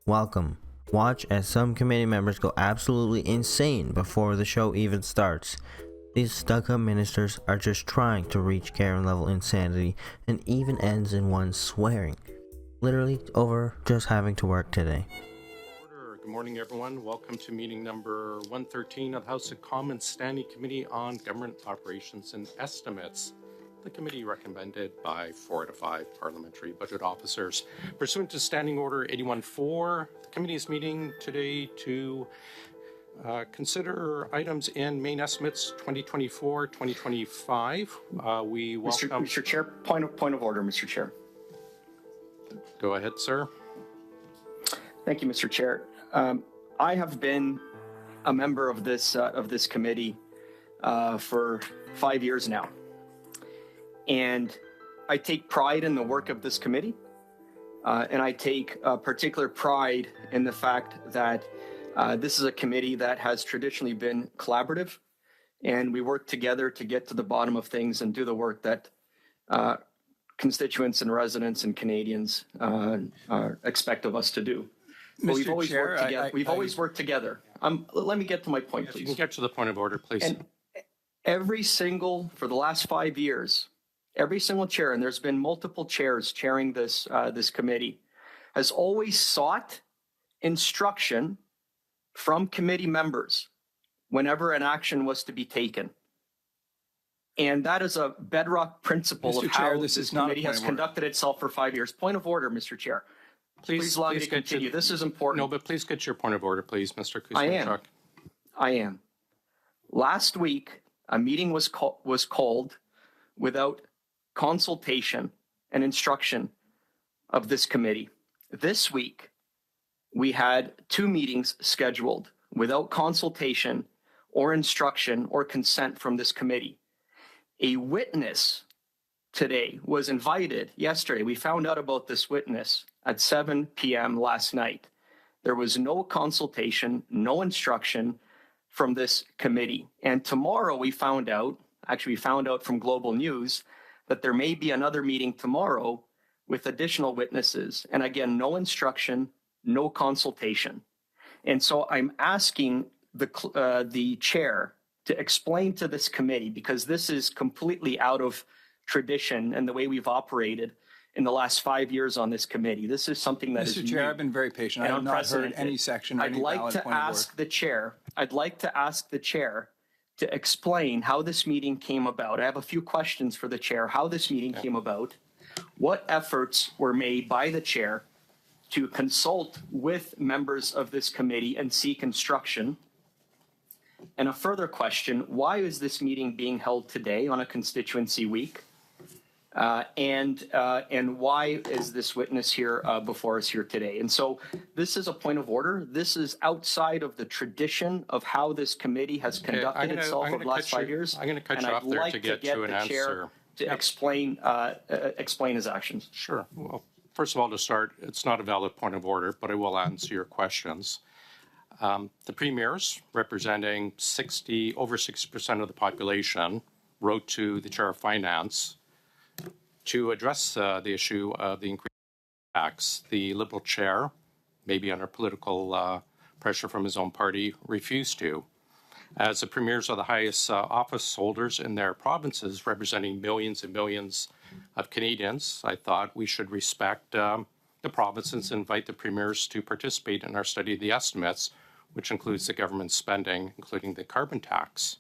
Welcome. Watch as some committee members go absolutely insane before the show even starts. These stuck-up ministers are just trying to reach Karen-level insanity and even ends in one swearing. Literally over just having to work today. Good morning, everyone. Welcome to meeting number 113 of the House of Commons Standing Committee on Government Operations and Estimates. The committee recommended by 4 to 5 parliamentary budget officers. Pursuant to Standing Order 81-4, the committee is meeting today to consider items in main estimates 2024-2025. We welcome... Mr. Chair, point of order, Mr. Chair. Go ahead, sir. Thank you, Mr. Chair. I have been a member of this committee for 5 years now, and I take pride in the work of this committee, and I take particular pride in the fact that this is a committee that has traditionally been collaborative, and we work together to get to the bottom of things and do the work that constituents and residents and Canadians expect of us to do. But we've always worked together. We've always worked together. Let me get to my point, please. You can get to the point of order, please. And for the last 5 years, every single chair, and there's been multiple chairs chairing this committee, has always sought instruction from committee members whenever an action was to be taken. And that is a bedrock principle of how this committee has conducted itself for 5 years. Point of order, Mr. Chair. Please allow me to continue. This is important. No, but please get your point of order, please, Mr. Kuzminchuk. I am. Last week, a meeting was called without consultation and instruction of this committee. This week, we had 2 meetings scheduled without consultation or instruction or consent from this committee. A witness today was invited yesterday. We found out about this witness at 7 p.m. last night. There was no consultation, no instruction from this committee. And tomorrow we found out from Global News that there may be another meeting tomorrow with additional witnesses. And again, no instruction, no consultation. And so I'm asking the chair to explain to this committee, because this is completely out of tradition and the way we've operated in the last 5 years on this committee. This is something that is Mr. Chair, I've been very patient. I have not heard any section or any valid point of order. I'd like to ask the chair to explain how this meeting came about. I have a few questions for the chair, how this meeting came about, what efforts were made by the chair to consult with members of this committee and seek instruction. And a further question, why is this meeting being held today on a constituency week? And why is this witness here before us here today? And so this is a point of order. This is outside of the tradition of how this committee has conducted itself over the last 5 years. I'm going to cut you off there to get to an answer. To explain his actions. Sure. Well, first of all, to start, it's not a valid point of order, but I will answer your questions. The premiers, representing over 60% of the population, wrote to the Chair of Finance to address the issue of the increased tax. The Liberal chair, maybe under political pressure from his own party, refused to. As the premiers are the highest office holders in their provinces, representing millions and millions of Canadians, I thought we should respect the provinces and invite the premiers to participate in our study of the estimates, which includes the government spending, including the carbon tax.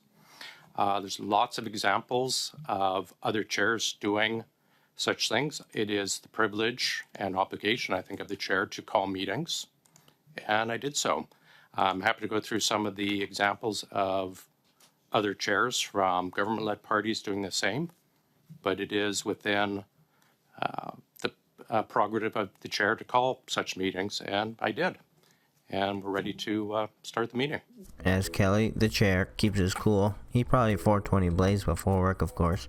There's lots of examples of other chairs doing such things. It is the privilege and obligation, I think, of the chair to call meetings, and I did so. I'm happy to go through some of the examples of other chairs from government-led parties doing the same, but it is within the prerogative of the chair to call such meetings, and I did. And we're ready to start the meeting. As Kelly, the chair, keeps his cool, he probably 420 blazed before work, of course.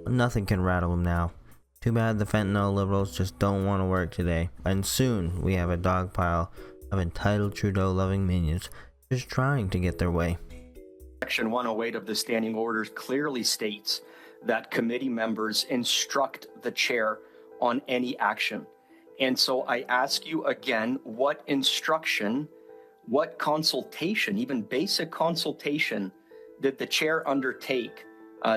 Nothing can rattle him now. Too bad the fentanyl liberals just don't want to work today, and soon we have a dog pile of entitled Trudeau-loving minions just trying to get their way. Section 108 of the Standing Orders clearly states that committee members instruct the chair on any action. And so I ask you again, what instruction, what consultation, even basic consultation, did the chair undertake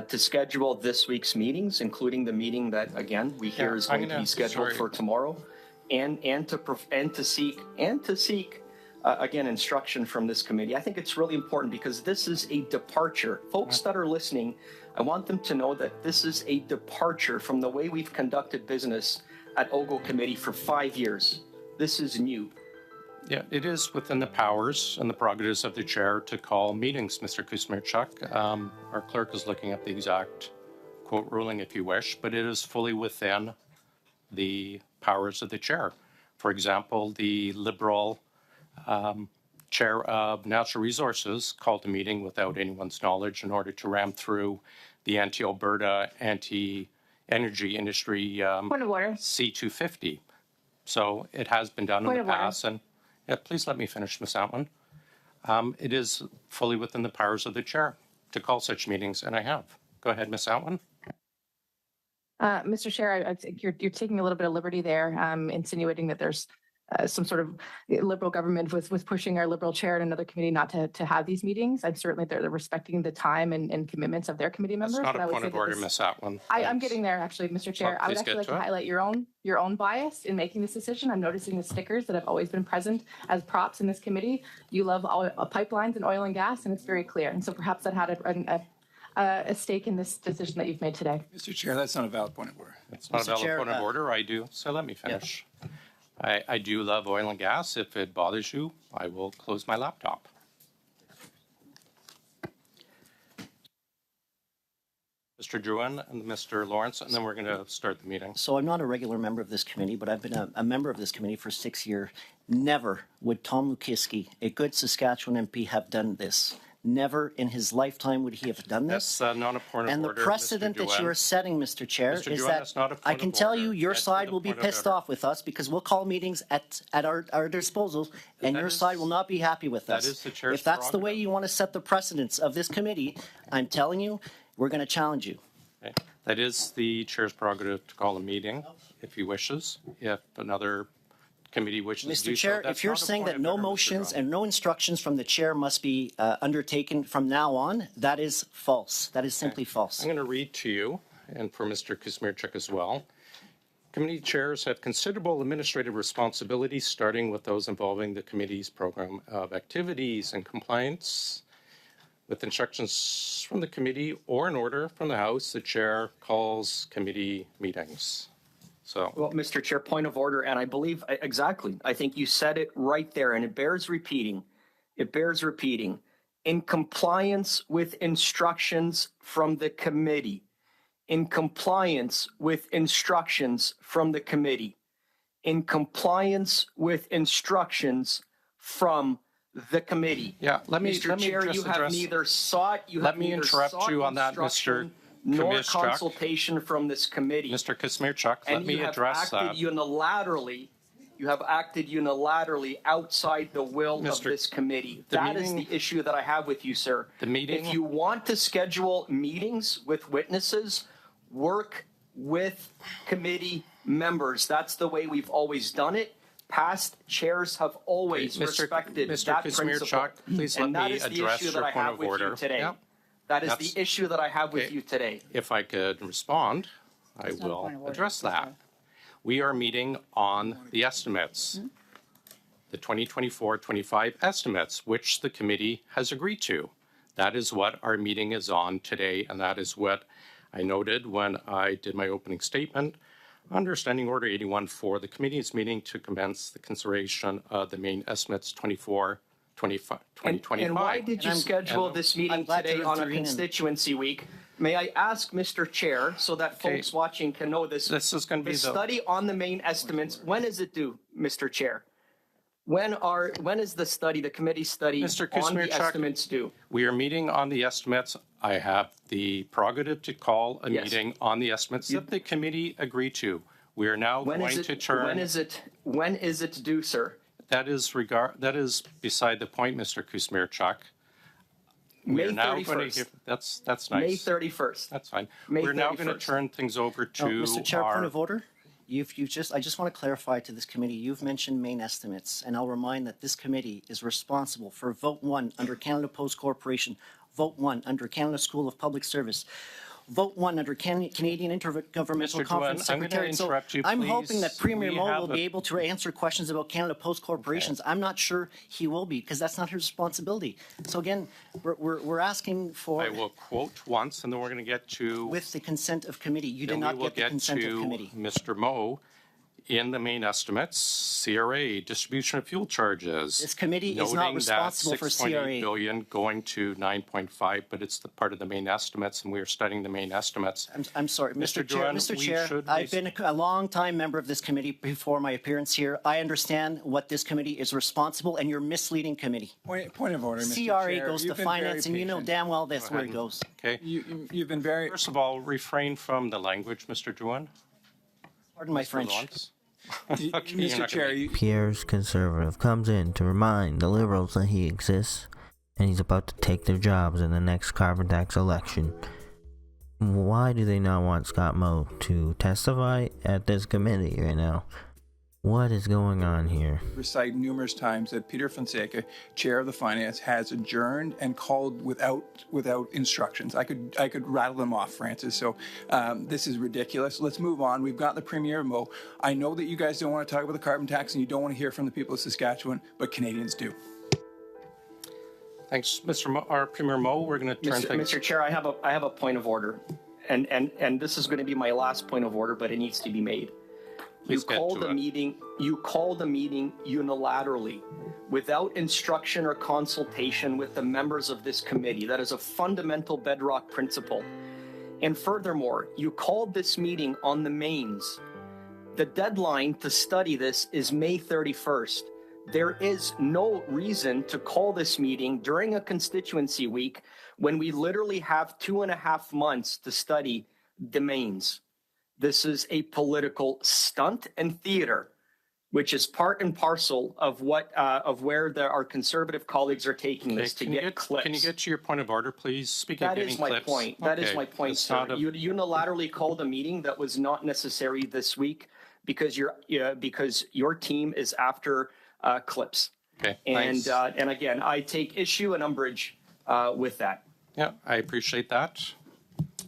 to schedule this week's meetings, including the meeting that, again, we hear is going to be scheduled for tomorrow, and to seek again, instruction from this committee? I think it's really important because this is a departure. Folks that are listening, I want them to know that this is a departure from the way we've conducted business at OGO Committee for 5 years. This is new. Yeah, it is within the powers and the prerogatives of the chair to call meetings, Mr. Kuzmierczuk. Our clerk is looking at the exact quote ruling, if you wish, but it is fully within the powers of the chair. For example, the Liberal chair of Natural Resources called a meeting without anyone's knowledge in order to ram through the anti-Alberta, anti-energy industry Point of order. C-250. So it has been done in the past. And yeah, please let me finish, Ms. Outland. It is fully within the powers of the chair to call such meetings, and I have. Go ahead, Ms. Outland. Mr. Chair, I think you're taking a little bit of liberty there, insinuating that there's some sort of Liberal government with pushing our Liberal chair in another committee not to have these meetings. I'm certainly they're respecting the time and commitments of their committee members. That's not a point of order, Ms. Outland. I'm getting there, actually, Mr. Chair. I would actually like to highlight your own bias in making this decision. I'm noticing the stickers that have always been present as props in this committee. You love pipelines and oil and gas, and it's very clear. And so perhaps that had a stake in this decision that you've made today. Mr. Chair, that's not a valid point of order. It's not a valid point of order. I do. So let me finish. Yeah. I do love oil and gas. If it bothers you, I will close my laptop. Mr. Drouin and Mr. Lawrence, and then we're going to start the meeting. So I'm not a regular member of this committee, but I've been a member of this committee for 6 years. Never would Tom Lukiski, a good Saskatchewan MP, have done this. Never in his lifetime would he have done this. That's not a point of order. And the precedent that you are setting, Mr. Chair, is that I can tell you your side will be pissed off with us because we'll call meetings at our disposal, and your side will not be happy with us. That is the chair's If that's the way you want to set the precedents of this committee, I'm telling you, we're going to challenge you. Okay. That is the chair's prerogative to call a meeting if he wishes. If another committee wishes to do Mr. Chair, so, if you're saying that no motions and no instructions from the chair must be undertaken from now on, that is false. That is simply false. I'm going to read to you, and for Mr. Kuzmierczuk as well. Committee chairs have considerable administrative responsibilities, starting with those involving the committee's program of activities and compliance. With instructions from the committee or an order from the House, the chair calls committee meetings. So, well, Mr. Chair, point of order, and I believe exactly. I think you said it right there, and it bears repeating. It bears repeating. In compliance with instructions from the committee. In compliance with instructions from the committee. In compliance with instructions from the committee. Yeah, let me Mr. Chair, you have neither sought. Let me interrupt you on that, Mr. Nor consultation from this committee. Mr. Kuzmierczuk, let me address that. You have acted unilaterally outside the will of this committee. That is the issue that I have with you, sir. If you want to schedule meetings with witnesses, work with committee members. That's the way we've always done it. Past chairs have always respected that principle. Please let me address your point of order. Yep. That is the issue that I have with you today. If I could respond, I will address that. We are meeting on the estimates, the 2024-25 estimates, which the committee has agreed to. That is what our meeting is on today, and that is what I noted when I did my opening statement. Under Standing Order 81 for the committee's meeting to commence the consideration of the main estimates 2025. And why did you schedule this meeting today on a constituency week? May I ask, Mr. Chair, so that folks watching can know this? This is going to be the study on the main estimates. When is it due, Mr. Chair? When is the study, the committee study on the estimates due? We are meeting on the estimates. I have the prerogative to call a meeting on the estimates that the committee agreed to. We are now going to turn. When is it due, sir? That is beside the point, Mr. Kuzmierczuk. May 31st. That's nice. May 31st. That's fine. We're now going to turn things over to Mr. Chair, point of order. I just want to clarify to this committee, you've mentioned main estimates, and I'll remind that this committee is responsible for Vote 1 under Canada Post Corporation, Vote 1 under Canada School of Public Service, Vote 1 under Canadian Intergovernmental Mr. Conference Drouin, I'm going to Secretariat. So interrupt you, I'm please. hoping that Premier We Moe have will be able to answer questions about Canada Post Corporations. I'm not sure he will be, because that's not his responsibility. So again, we're asking for... I will quote once, and then we're going to get to... With the consent of committee. You did then not we will get the consent of committee. Mr. Moe. In the main estimates, CRA, distribution of fuel charges. This committee is not responsible for CRA. $6.8 billion going to 9.5, but it's the part of the main estimates, and we are studying the main estimates. I'm sorry, Mr. Chair. Drouin, Mr. Chair, I've been a long-time member of this committee before my appearance here. I understand what this committee is responsible, and you're misleading committee. Point of order, Mr. CRA Chair. goes to You've been finance, very and you know patient. damn well that's where it goes. Okay. You've been very... First of all, refrain from the language, Mr. Drouin. Pardon my For French. once. Okay, you're Mr. not Chair, gonna- Pierre's conservative comes in to remind the Liberals that he exists, and he's about to take their jobs in the next carbon tax election. Why do they not want Scott Moe to testify at this committee right now? What is going on here? recite numerous times that Peter Fonseca, chair of the finance, has adjourned and called without instructions. I could rattle them off, Francis. So this is ridiculous. Let's move on. We've got the Premier Moe. I know that you guys don't want to talk about the carbon tax and you don't want to hear from the people of Saskatchewan, but Canadians do. Thanks, our Premier Moe. We're going to turn things... Mr. Chair, I have a point of order, and this is going to be my last point of order, but it needs to be made. You called a meeting unilaterally without instruction or consultation with the members of this committee. That is a fundamental bedrock principle. And furthermore, you called this meeting on the mains. The deadline to study this is May 31st. There is no reason to call this meeting during a constituency week when we literally have 2.5 months to study the mains. This is a political stunt and theater, which is part and parcel of where our conservative colleagues are taking this to get clips. Can you get to your point of order, please? Speaking of getting clips. That is my point, sir. You unilaterally called a meeting that was not necessary this week because your team is after clips. Okay, and thanks. And again, I take issue and umbrage with that. Yeah, I appreciate that,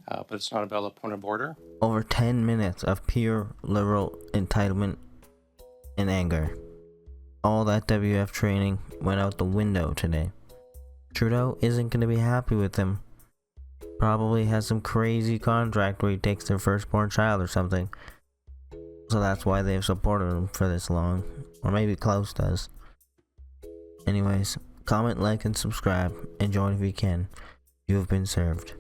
but it's not a valid point of order. Over 10 minutes of pure liberal entitlement and anger. All that WF training went out the window today. Trudeau isn't going to be happy with them. Probably has some crazy contract where he takes their firstborn child or something. So that's why they've supported him for this long. Or maybe Klaus does. Anyways, comment, like, and subscribe. And join if you can. You have been served.